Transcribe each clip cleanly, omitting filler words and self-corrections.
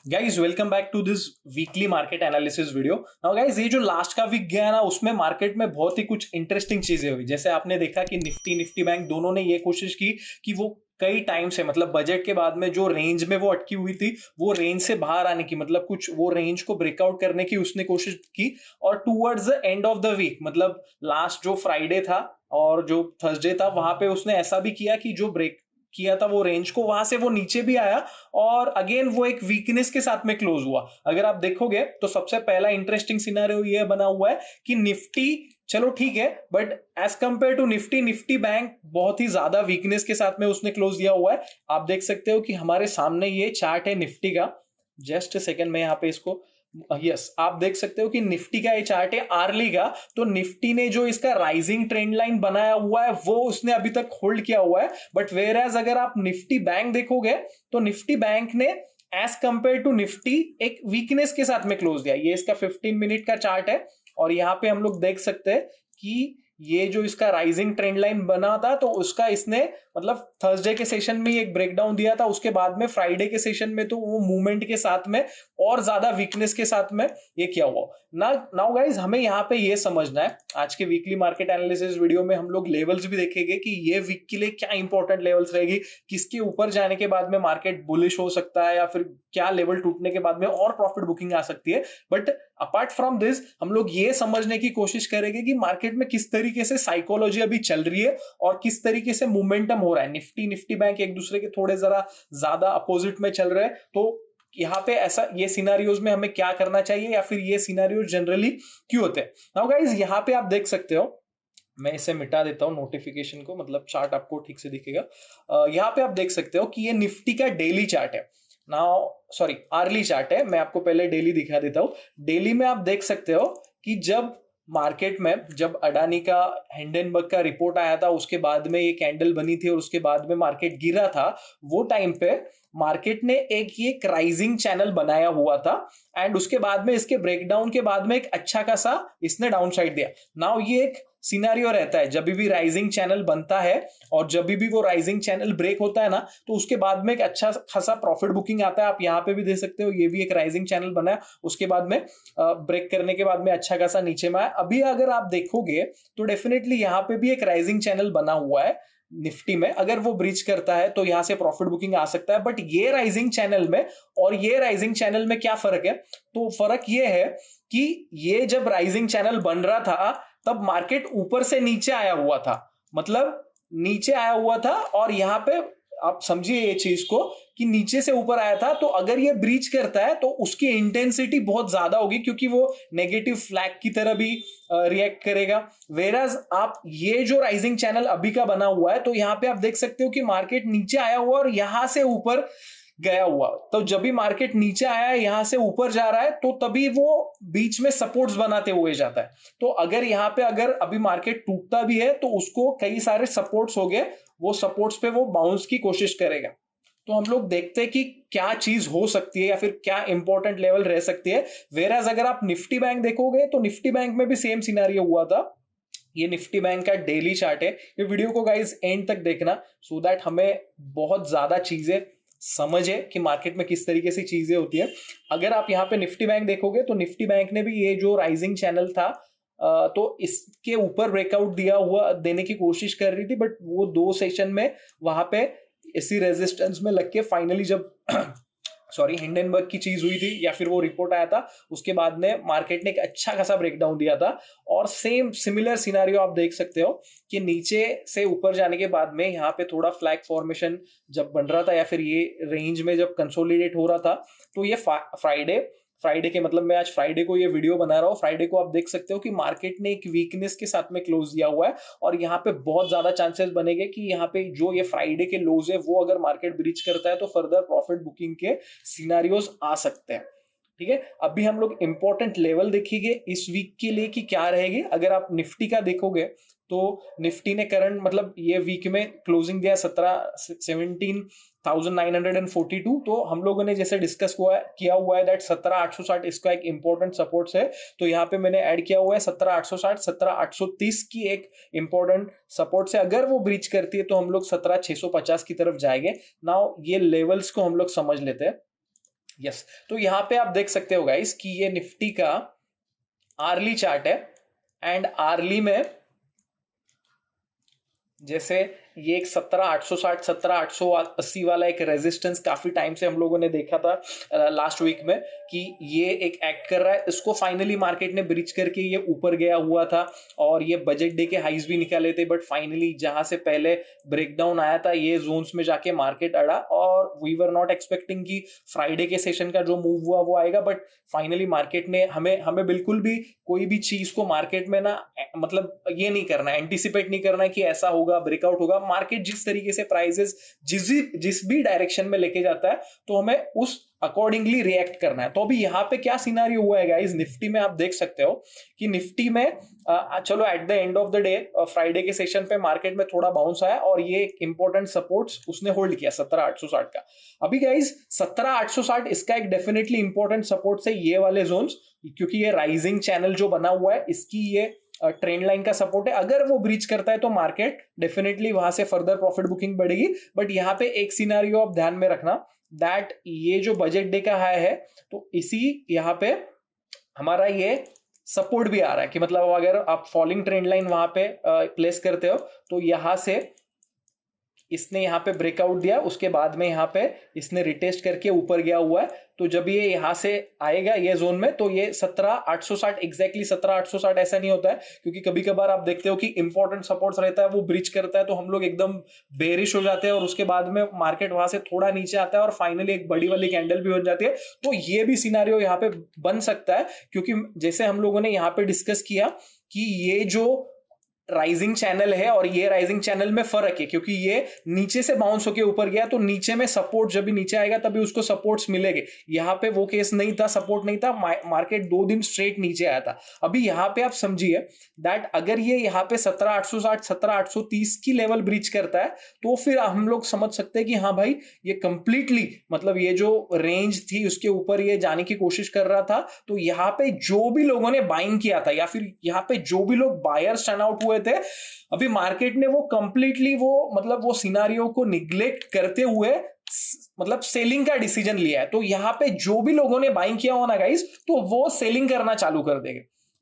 Guys welcome back to this weekly market analysis video. Now guys ये जो last का week गया ना उसमें मार्केट में बहुत ही कुछ इंटरेस्टिंग चीजें हुई। जैसे आपने देखा कि निफ्टी बैंक दोनों ने ये कोशिश की कि वो कई टाइम से मतलब बजट के बाद में जो रेंज में वो अटकी हुई थी वो रेंज से बाहर आने की मतलब कुछ वो रेंज को ब्रेकआउट करने की उसने कोशिश की। और towards the end of the week मतलब लास्ट जो फ्राइडे था और जो थर्सडे था वहां पे उसने ऐसा भी किया कि जो ब्रेक किया था वो रेंज को वहां से वो नीचे भी आया और अगेन वो एक वीकनेस के साथ में क्लोज हुआ। अगर आप देखोगे तो सबसे पहला इंटरेस्टिंग सिनेरियो ये बना हुआ है कि निफ्टी चलो ठीक है but as compare to Nifty bank बहुत ही ज्यादा वीकनेस के साथ में उसने क्लोज दिया हुआ है। आप देख सकते हो कि हमारे सामने ये चार्ट है निफ्टी का। जस्ट सेकंड में यहाँ पे इसको यस आप देख सकते हो कि निफ्टी का ये चार्ट है आर्ली का। तो निफ्टी ने जो इसका राइजिंग ट्रेंड लाइन बनाया हुआ है वो उसने अभी तक होल्ड किया हुआ है। बट वेयर एज अगर आप निफ्टी बैंक देखोगे तो निफ्टी बैंक ने एज कंपेयर टू निफ्टी एक वीकनेस के साथ में क्लोज दिया। ये इसका 15 मिनट का चार्ट है और यहाँ पे हम लोग देख सकते हैं कि ये जो इसका राइजिंग ट्रेंड लाइन बना था तो उसका इसने मतलब थर्सडे के सेशन में एक ब्रेकडाउन दिया था। उसके बाद में फ्राइडे के सेशन में तो वो मूवमेंट के साथ में और ज्यादा वीकनेस के साथ में ये किया हुआ ना। नाउ गाइज हमें यहाँ पे ये समझना है आज के वीकली मार्केट एनालिसिस वीडियो में हम लोग लेवल्स भी देखेंगे कि ये वीक के लिए क्या इंपॉर्टेंट लेवल्स रहेगी, किसके ऊपर जाने के बाद में मार्केट बुलिश हो सकता है या फिर क्या लेवल टूटने के बाद में और प्रॉफिट बुकिंग आ सकती है। बट अपार्ट फ्रॉम दिस हम लोग ये समझने की कोशिश करेंगे कि मार्केट में किस तरीके से साइकोलॉजी अभी चल रही है और किस तरीके से मोमेंटम हो रहा है। निफ्टी बैंक एक दूसरे के थोड़े जरा ज्यादा अपोजिट में चल रहे हैं तो यहाँ पे ऐसा ये सिनारियोज में हमें क्या करना चाहिए या फिर ये सिनारियोज जनरली क्यों होते हैं। नाउ गाइस यहाँ पे आप देख सकते हो, मैं इसे मिटा देता हूं नोटिफिकेशन को मतलब चार्ट आपको ठीक से दिखेगा। यहाँ पे आप देख सकते हो कि ये निफ्टी का डेली चार्ट है। नाउ सॉरी आर्ली चार्ट है, मैं आपको पहले डेली दिखा देता हूं। डेली में आप देख सकते हो कि जब मार्केट में जब अडानी का हिंडनबर्ग का रिपोर्ट आया था उसके बाद में ये कैंडल बनी थी और उसके बाद में मार्केट गिरा था, वो टाइम पे मार्केट ने एक ये राइजिंग चैनल बनाया हुआ था एंड उसके बाद में इसके ब्रेकडाउन के बाद में एक अच्छा खासा इसने डाउन साइड दिया। नाउ ये एक सिनारियो रहता है जब भी राइजिंग चैनल बनता है और जब भी वो राइजिंग चैनल ब्रेक होता है ना तो उसके बाद में एक अच्छा खासा प्रॉफिट बुकिंग आता है। आप यहाँ पे भी देख सकते हो ये भी एक राइजिंग चैनल बना है, उसके बाद में ब्रेक करने के बाद में अच्छा खासा नीचे में आया। अभी अगर आप देखोगे तो डेफिनेटली यहाँ पे भी एक राइजिंग चैनल बना हुआ है निफ्टी में। अगर वो ब्रीच करता है तो यहां से प्रॉफिट बुकिंग आ सकता है। बट ये राइजिंग चैनल में और ये राइजिंग चैनल में क्या फर्क है, तो फर्क ये है कि ये जब राइजिंग चैनल बन रहा था तब मार्केट ऊपर से नीचे आया हुआ था, मतलब नीचे आया हुआ था और यहां पे आप समझिए ये चीज को कि नीचे से ऊपर आया था। तो अगर ये ब्रीच करता है तो उसकी इंटेंसिटी बहुत ज्यादा होगी क्योंकि वो नेगेटिव फ्लैग की तरह भी रिएक्ट करेगा। वेराज आप ये जो राइजिंग चैनल अभी का बना हुआ है तो यहां पे आप देख सकते हो कि मार्केट नीचे आया हुआ और यहां से ऊपर गया हुआ। तो जब भी मार्केट नीचे आया है यहां से ऊपर जा रहा है तो तभी वो बीच में सपोर्ट्स बनाते हुए जाता है। तो अगर यहां पे अगर अभी मार्केट टूटता भी है तो उसको कई सारे सपोर्ट्स हो गए, वो सपोर्ट्स पे वो बाउंस की कोशिश करेगा। तो हम लोग देखते हैं कि क्या चीज हो सकती है या फिर क्या इंपॉर्टेंट लेवल रह सकती है। वेराज अगर आप निफ्टी बैंक देखोगे तो निफ्टी बैंक में भी सेम सिनेरियो हुआ था। ये निफ्टी बैंक का डेली चार्ट है। ये वीडियो को गाइस एंड तक देखना सो दैट हमें बहुत ज्यादा चीजें समझे कि मार्केट में किस तरीके से चीजें होती है। अगर आप यहाँ पे निफ्टी बैंक देखोगे तो निफ्टी बैंक ने भी ये जो राइजिंग चैनल था तो इसके ऊपर ब्रेकआउट दिया हुआ देने की कोशिश कर रही थी। बट वो दो सेशन में वहां पे इसी रेजिस्टेंस में लग के फाइनली जब सॉरी हिंडनबर्ग की चीज हुई थी या फिर वो रिपोर्ट आया था उसके बाद में मार्केट ने एक अच्छा खासा ब्रेकडाउन दिया था। और सेम सिमिलर सिनारियो आप देख सकते हो कि नीचे से ऊपर जाने के बाद में यहाँ पे थोड़ा फ्लैग फॉर्मेशन जब बन रहा था या फिर ये रेंज में जब कंसोलिडेट हो रहा था तो ये फ्राइडे के मतलब मैं आज फ्राइडे को ये वीडियो बना रहा हूँ। फ्राइडे को आप देख सकते हो कि मार्केट ने एक वीकनेस के साथ में क्लोज दिया हुआ है और यहाँ पे बहुत ज्यादा चांसेस बनेंगे कि यहाँ पे जो ये फ्राइडे के लोज है वो अगर मार्केट ब्रीच करता है तो फर्दर प्रॉफिट बुकिंग के सिनारियोज आ सकते हैं। ठीक है, अभी हम लोग इंपॉर्टेंट लेवल देखेंगे इस वीक के लिए कि क्या रहेगी। अगर आप निफ्टी का देखोगे तो निफ्टी ने करंट मतलब ये वीक में क्लोजिंग दिया 17,942। तो हम लोगों ने जैसे डिस्कस किया हुआ है दैट 17,860 इसका एक इंपॉर्टेंट सपोर्ट है। तो यहाँ पे मैंने ऐड किया हुआ है 17,860 17,830 की एक इंपॉर्टेंट सपोर्ट से अगर वो ब्रीच करती है तो हम लोग 17,650 की तरफ जाएंगे। नाउ ये लेवल्स को हम लोग समझ लेते हैं। यस, तो यहाँ पे आप देख सकते हो गाइस कि ये निफ्टी का आर्ली चार्ट है, एंड आर्ली में जैसे ये एक 17,860 17,880 वाला एक रेजिस्टेंस काफी टाइम से हम लोगों ने देखा था लास्ट वीक में कि ये एक एक्ट कर रहा है, इसको फाइनली मार्केट ने ब्रीच करके ये ऊपर गया हुआ था और ये बजट डे के हाइज भी निकाले थे, बट फाइनली जहां से पहले ब्रेकडाउन आया था ये जोन्स में जाके मार्केट अड़ा, और वी वर नॉट एक्सपेक्टिंग कि फ्राइडे के सेशन का जो मूव हुआ वो आएगा, बट फाइनली मार्केट ने हमें बिल्कुल भी कोई भी चीज को मार्केट में ना मतलब ये नहीं करना है, एंटिसिपेट नहीं करना है कि ऐसा होगा, ब्रेकआउट होगा। मार्केट जिस तरीके से प्राइसेस जिस भी डायरेक्शन में लेके जाता है तो हमें उस अकॉर्डिंगली रिएक्ट करना है। तो अभी यहाँ पे क्या सिनारियो हुआ है गाइस, निफ्टी में आप देख सकते हो कि निफ्टी में चलो at the end of the day Friday के सेशन पे मार्केट में थोड़ा बाउंस आया और ये एक इंपॉर्टेंट सपोर्ट्स उसने होल्ड किया 17,860 का। अभी गाइस 17,860 इसका एक डेफिनेटली इंपॉर्टेंट सपोर्ट है ये वाले जोन्स, क्योंकि ये राइजिंग चैनल जो बना हुआ है इसकी ये ट्रेंड लाइन का सपोर्ट है। अगर वो ब्रीच करता है तो मार्केट डेफिनेटली वहां से फर्दर प्रॉफिट बुकिंग बढ़ेगी, बट यहाँ पे एक सिनारियो आप ध्यान में रखना दैट ये जो बजट डे का हाई है तो इसी यहाँ पे हमारा ये सपोर्ट भी आ रहा है कि मतलब अगर आप फॉलिंग ट्रेंड लाइन वहां पे प्लेस करते हो तो यहां से इसने यहाँ पे ब्रेकआउट दिया, उसके बाद में यहाँ पे इसने रिटेस्ट करके ऊपर गया हुआ है, तो जब ये यहाँ से आएगा ये जोन में तो ये 17,860 एग्जैक्टली 17,860 ऐसा नहीं होता है, क्योंकि कभी कभार आप देखते हो कि इंपॉर्टेंट सपोर्ट्स रहता है वो ब्रीच करता है तो हम लोग एकदम बेरिश हो जाते हैं और उसके बाद में मार्केट वहां से थोड़ा नीचे आता है और फाइनली एक बड़ी वाली कैंडल भी बन जाती है। तो ये भी सिनारियो यहाँ पे बन सकता है, क्योंकि जैसे हम लोगों ने यहाँ पे डिस्कस किया कि ये जो राइजिंग चैनल है और ये राइजिंग चैनल में फर्क है, क्योंकि ये नीचे से बाउंस होके ऊपर गया तो नीचे में सपोर्ट जब भी नीचे आएगा तभी उसको सपोर्ट्स मिलेंगे। यहाँ पे वो केस नहीं था, सपोर्ट नहीं था, मार्केट 2 दिन स्ट्रेट नीचे आया था। अभी यहाँ पे आप समझिए दैट अगर ये यहाँ पे 17,860 17,830 की लेवल ब्रीच करता है तो फिर हम लोग समझ सकते हैं कि हाँ भाई ये कंप्लीटली मतलब ये जो रेंज थी उसके ऊपर ये जाने की कोशिश कर रहा था। तो यहाँ पे जो भी लोगों ने बाइंग किया था या फिर यहाँ पे जो भी लोग बायर्स टर्न आउट हुए थे, अभी मार्केट ने वो कंप्लीटली वो मतलब वो सिनारियो को निग्लेक्ट करते हुए मतलब सेलिंग का डिसीजन लिया है। तो यहाँ पे जो भी लोगों ने बाइंग किया हो ना गाइस तो वो सेलिंग करना चालू कर देंगे।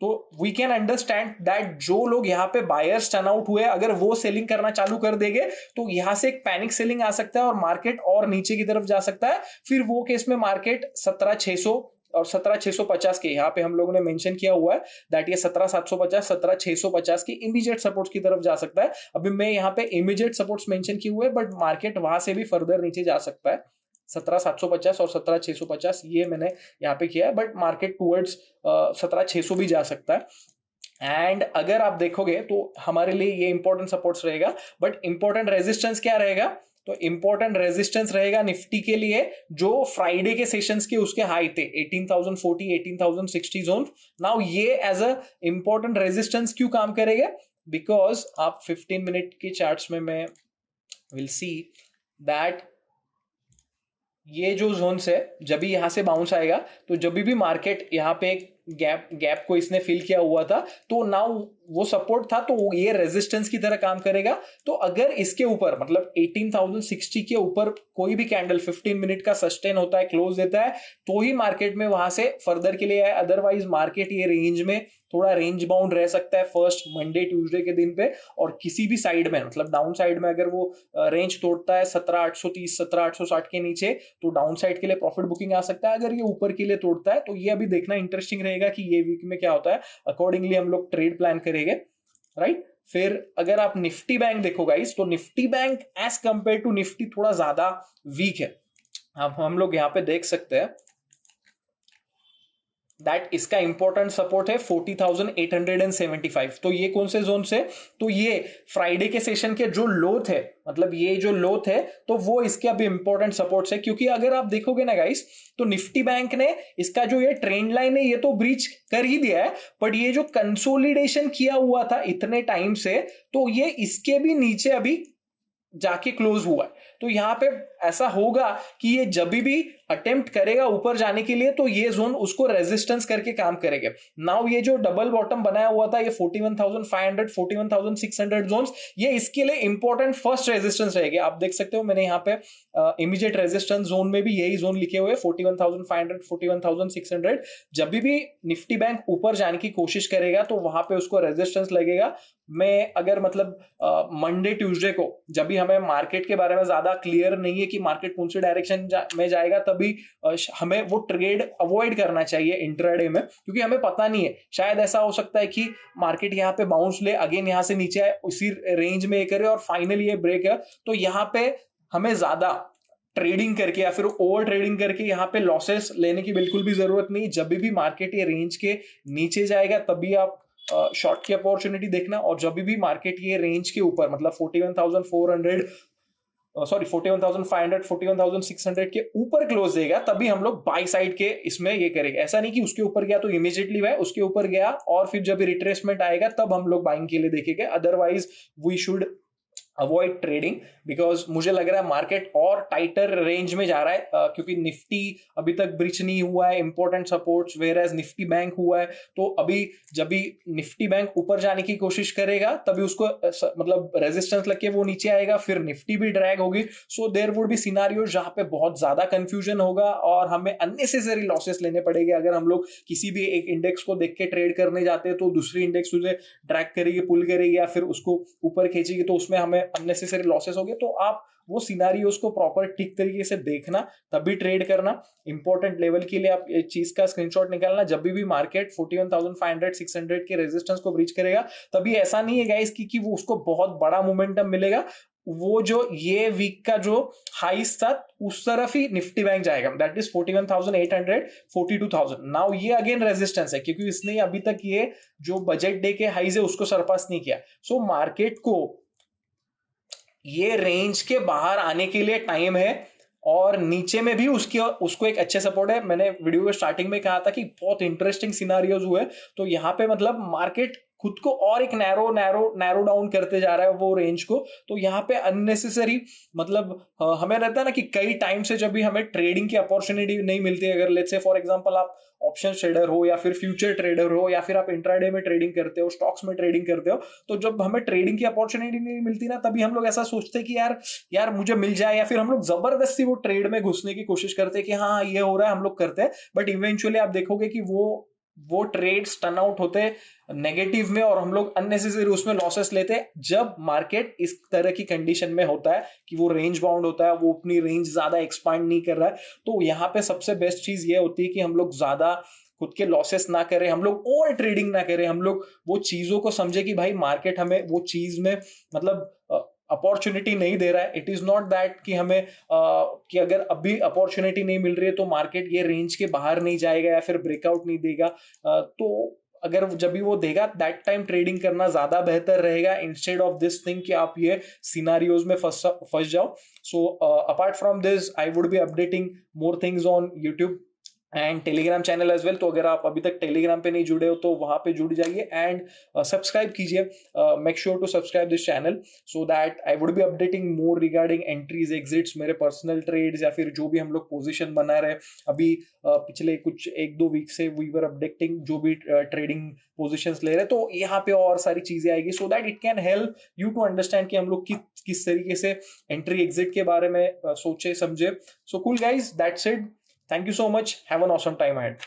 तो वी कैन अंडरस्टैंड दैट जो लोग यहाँ पे बायर्स टर्न आउट हुए अगर वो सेलिंग करना चालू कर देंगे तो यहां से एक पैनिक सेलिंग आ सकता है और मार्केट और नीचे की तरफ जा सकता है। फिर वो केस में मार्केट 17,600 और 17,650 के यहाँ पे हम लोगों ने मेंशन किया हुआ है दैट ये 17,750 17,650 के इमीडिएट सपोर्ट्स की तरफ जा सकता है। अभी मैं यहाँ पे इमीडिएट सपोर्ट्स मेंशन किए हुए बट मार्केट वहां से भी फर्दर नीचे जा सकता है। 17,750 और 17,650 ये मैंने यहाँ पे किया है, बट मार्केट टूवर्ड्स 17,600 भी जा सकता है। एंड अगर आप देखोगे तो हमारे लिए ये इंपॉर्टेंट सपोर्ट्स रहेगा, बट इंपॉर्टेंट रेजिस्टेंस क्या रहेगा, तो इंपॉर्टेंट रेजिस्टेंस रहेगा निफ्टी के लिए जो फ्राइडे के सेशंस के उसके हाई थे 18,040 18,060 जोन। नाउ ये एज अ इंपॉर्टेंट रेजिस्टेंस क्यों काम करेगा, बिकॉज आप 15 मिनट के चार्ट्स में मैं विल सी दैट ये जो जोन है जब भी यहां से बाउंस आएगा तो जब भी मार्केट यहाँ पे एक गैप को इसने फिल किया हुआ था तो नाउ वो सपोर्ट था तो ये रेजिस्टेंस की तरह काम करेगा। तो अगर इसके ऊपर मतलब 18,060 के ऊपर कोई भी कैंडल 15 मिनट का सस्टेन होता है क्लोज देता है तो ही मार्केट में वहां से फर्दर के लिए है, अदरवाइज मार्केट ये रेंज में थोड़ा रेंज बाउंड रह सकता है फर्स्ट मंडे ट्यूसडे के दिन पे। और किसी भी साइड में मतलब डाउन साइड में अगर वो रेंज तोड़ता है 17,830 17,860 के नीचे तो डाउन साइड के लिए प्रॉफिट बुकिंग आ सकता है। अगर ये ऊपर के लिए तोड़ता है तो ये अभी देखना इंटरेस्टिंग रहेगा कि ये वीक में क्या होता है, अकॉर्डिंगली हम लोग ट्रेड प्लान करेंगे, राइट। फिर अगर आप निफ्टी बैंक देखो गाइस तो Nifty bank as compare to Nifty थोड़ा ज्यादा वीक है। अब हम लोग यहाँ पे देख सकते हैं दैट इसका इंपॉर्टेंट सपोर्ट है 40,875। तो ये कौन से जोन से, तो ये फ्राइडे के सेशन के जो लो थे मतलब ये जो लो थे तो वो इसके अभी इंपॉर्टेंट सपोर्ट्स है। क्योंकि अगर आप देखोगे ना गाइस तो निफ्टी बैंक ने इसका जो ये ट्रेंड लाइन है ये तो ब्रीच कर ही दिया है, बट ये जो कंसोलिडेशन किया हुआ था इतने टाइम से तो ये इसके भी नीचे अभी जाके क्लोज हुआ है। तो यहाँ पे ऐसा होगा कि ये जब भी अटेम्प्ट करेगा ऊपर जाने के लिए तो ये जोन उसको रेजिस्टेंस करके काम करेगा। नाउ ये जो डबल बॉटम बनाया हुआ था, ये 41,500 41,600 जोन्स, ये इसके लिए इंपॉर्टेंट फर्स्ट रेजिस्टेंस रहेगी। आप देख सकते हो मैंने यहाँ पे इमीडिएट रेजिस्टेंस जोन में भी यही जोन लिखे हुए 41,500 41,600। जब भी निफ्टी बैंक ऊपर जाने की कोशिश करेगा तो वहां पे उसको रेजिस्टेंस लगेगा। मैं अगर मतलब मंडे ट्यूसडे को जब भी हमें मार्केट के बारे में ज्यादा क्लियर नहीं है कि मार्केट कौन सी डायरेक्शन में जाएगा, तभी हमें वो ट्रेड अवॉइड करना चाहिए इंट्राडे में, क्योंकि हमें पता नहीं है, शायद ऐसा हो सकता है कि मार्केट यहाँ पे बाउंस ले, अगेन यहाँ से नीचे आए, उसी रेंज में ये करे और फाइनली ये ब्रेक है। तो यहाँ पे हमें ज्यादा ट्रेडिंग करके या फिर ओवर ट्रेडिंग करके यहाँ पे लॉसेस लेने की बिल्कुल भी जरूरत नहीं। जब भी मार्केट ये रेंज के नीचे जाएगा तभी आप शॉर्ट की अपॉर्चुनिटी देखना, और जब भी मार्केट ये रेंज के ऊपर मतलब 41,500 41,600 के ऊपर क्लोज देगा तभी हम लोग बाई साइड के इसमें ये करेंगे। ऐसा नहीं कि उसके ऊपर गया तो इमीडिएटली बाय, उसके ऊपर गया और फिर जब रिट्रेसमेंट आएगा तब हम लोग बाइंग के लिए देखेंगे। Otherwise we should avoid trading, because मुझे लग रहा है मार्केट और टाइटर रेंज में जा रहा है, क्योंकि निफ्टी अभी तक ब्रीच नहीं हुआ है important supports, where as Nifty bank हुआ है। तो अभी जब भी निफ्टी बैंक ऊपर जाने की कोशिश करेगा तभी उसको मतलब रेजिस्टेंस लग के वो नीचे आएगा, फिर निफ्टी भी ड्रैग होगी। So there would be scenario जहां पे बहुत ज्यादा कंफ्यूजन होगा और हमें अननेसेसरी लॉसेस लेने पड़ेंगे। अगर हम लोग किसी भी एक इंडेक्स को देख के ट्रेड करने जाते हैं तो दूसरी इंडेक्स उसे ड्रैग करेगी, पुल करेगी या फिर उसको ऊपर खींचेगी, तो उसमें हमें अननेसेसरी लॉसेस हो गए। तो आप वो सिनारियोस को प्रॉपर ठीक तरीके से देखना, तभी ट्रेड करना। इंपॉर्टेंट लेवल के लिए आप इस चीज का स्क्रीनशॉट निकालना, जब भी मार्केट 41,500 600 के रेजिस्टेंस को ब्रीच करेगा तभी ऐसा नहीं है गाइस कि वो उसको बहुत बड़ा मोमेंटम मिलेगा, वो जो ये वीक का जो हाइस था उस तरफ ही निफ्टी बैंक जाएगा, दैट इज 41,800 42,000। नाउ ये अगेन रेजिस्टेंस है क्योंकि इसने अभी तक ये जो बजट डे के हाइज है उसको सरपास नहीं किया। सो मार्केट को ये रेंज के बाहर आने के लिए टाइम है, और नीचे में भी उसको एक अच्छे सपोर्ट है। मैंने वीडियो के स्टार्टिंग में कहा था कि बहुत इंटरेस्टिंग सिनारियोज हुए, तो यहाँ पे मतलब मार्केट खुद को और एक नैरो डाउन करते जा रहा है वो रेंज को। तो यहाँ पे अननेसेसरी मतलब हमें रहता है ना कि कई टाइम से जब भी हमें ट्रेडिंग की अपॉर्चुनिटी नहीं मिलती है, अगर लेट्स से फॉर एग्जांपल आप ऑप्शन ट्रेडर हो या फिर फ्यूचर ट्रेडर हो या फिर आप इंट्राडे में ट्रेडिंग करते हो, स्टॉक्स में ट्रेडिंग करते हो, तो जब हमें ट्रेडिंग की अपॉर्चुनिटी नहीं मिलती ना तभी हम लोग ऐसा सोचते हैं कि यार मुझे मिल जाए, या फिर हम लोग जबरदस्ती वो ट्रेड में घुसने की कोशिश करते हैं कि हाँ ये हो रहा है हम लोग करते हैं। बट इवेंचुअली आप देखोगे कि वो ट्रेड्स टर्न आउट होते नेगेटिव में और हम लोग अननेसेसरी उसमें लॉसेस लेते हैं जब मार्केट इस तरह की कंडीशन में होता है कि वो रेंज बाउंड होता है, वो अपनी रेंज ज्यादा एक्सपांड नहीं कर रहा है। तो यहाँ पे सबसे बेस्ट चीज ये होती है कि हम लोग ज्यादा खुद के लॉसेस ना करें, हम लोग ओवर ट्रेडिंग ना करें, हम लोग वो चीजों को समझे कि भाई मार्केट हमें वो चीज में मतलब अपॉर्चुनिटी नहीं दे रहा है। इट इज नॉट दैट कि हमें कि अगर अभी अपॉर्चुनिटी नहीं मिल रही है तो मार्केट ये रेंज के बाहर नहीं जाएगा या फिर ब्रेकआउट नहीं देगा। तो अगर जब भी वो देगा दैट टाइम ट्रेडिंग करना ज्यादा बेहतर रहेगा, इंस्टेड ऑफ दिस थिंग कि आप ये सिनारियोज में फंस जाओ। So apart from this I would be updating more things on YouTube and Telegram channel as well. तो अगर आप अभी तक टेलीग्राम पे नहीं जुड़े हो तो वहां पे जुड़ जाइए एंड सब्सक्राइब कीजिए। Make sure to subscribe this channel so that I would be updating more regarding entries exits, मेरे पर्सनल ट्रेड्स या फिर जो भी हम लोग पोजीशन बना रहे अभी पिछले कुछ 1-2 वीक से वी वर अपडेटिंग जो भी ट्रेडिंग पोजीशंस ले रहे, तो यहाँ पे और सारी चीजें आएगी so that it can help you to understand कि हम लोग किस तरीके से एंट्री एग्जिट के बारे में सोचे समझे। So cool guys, that's it. Thank you so much. Have an awesome time ahead.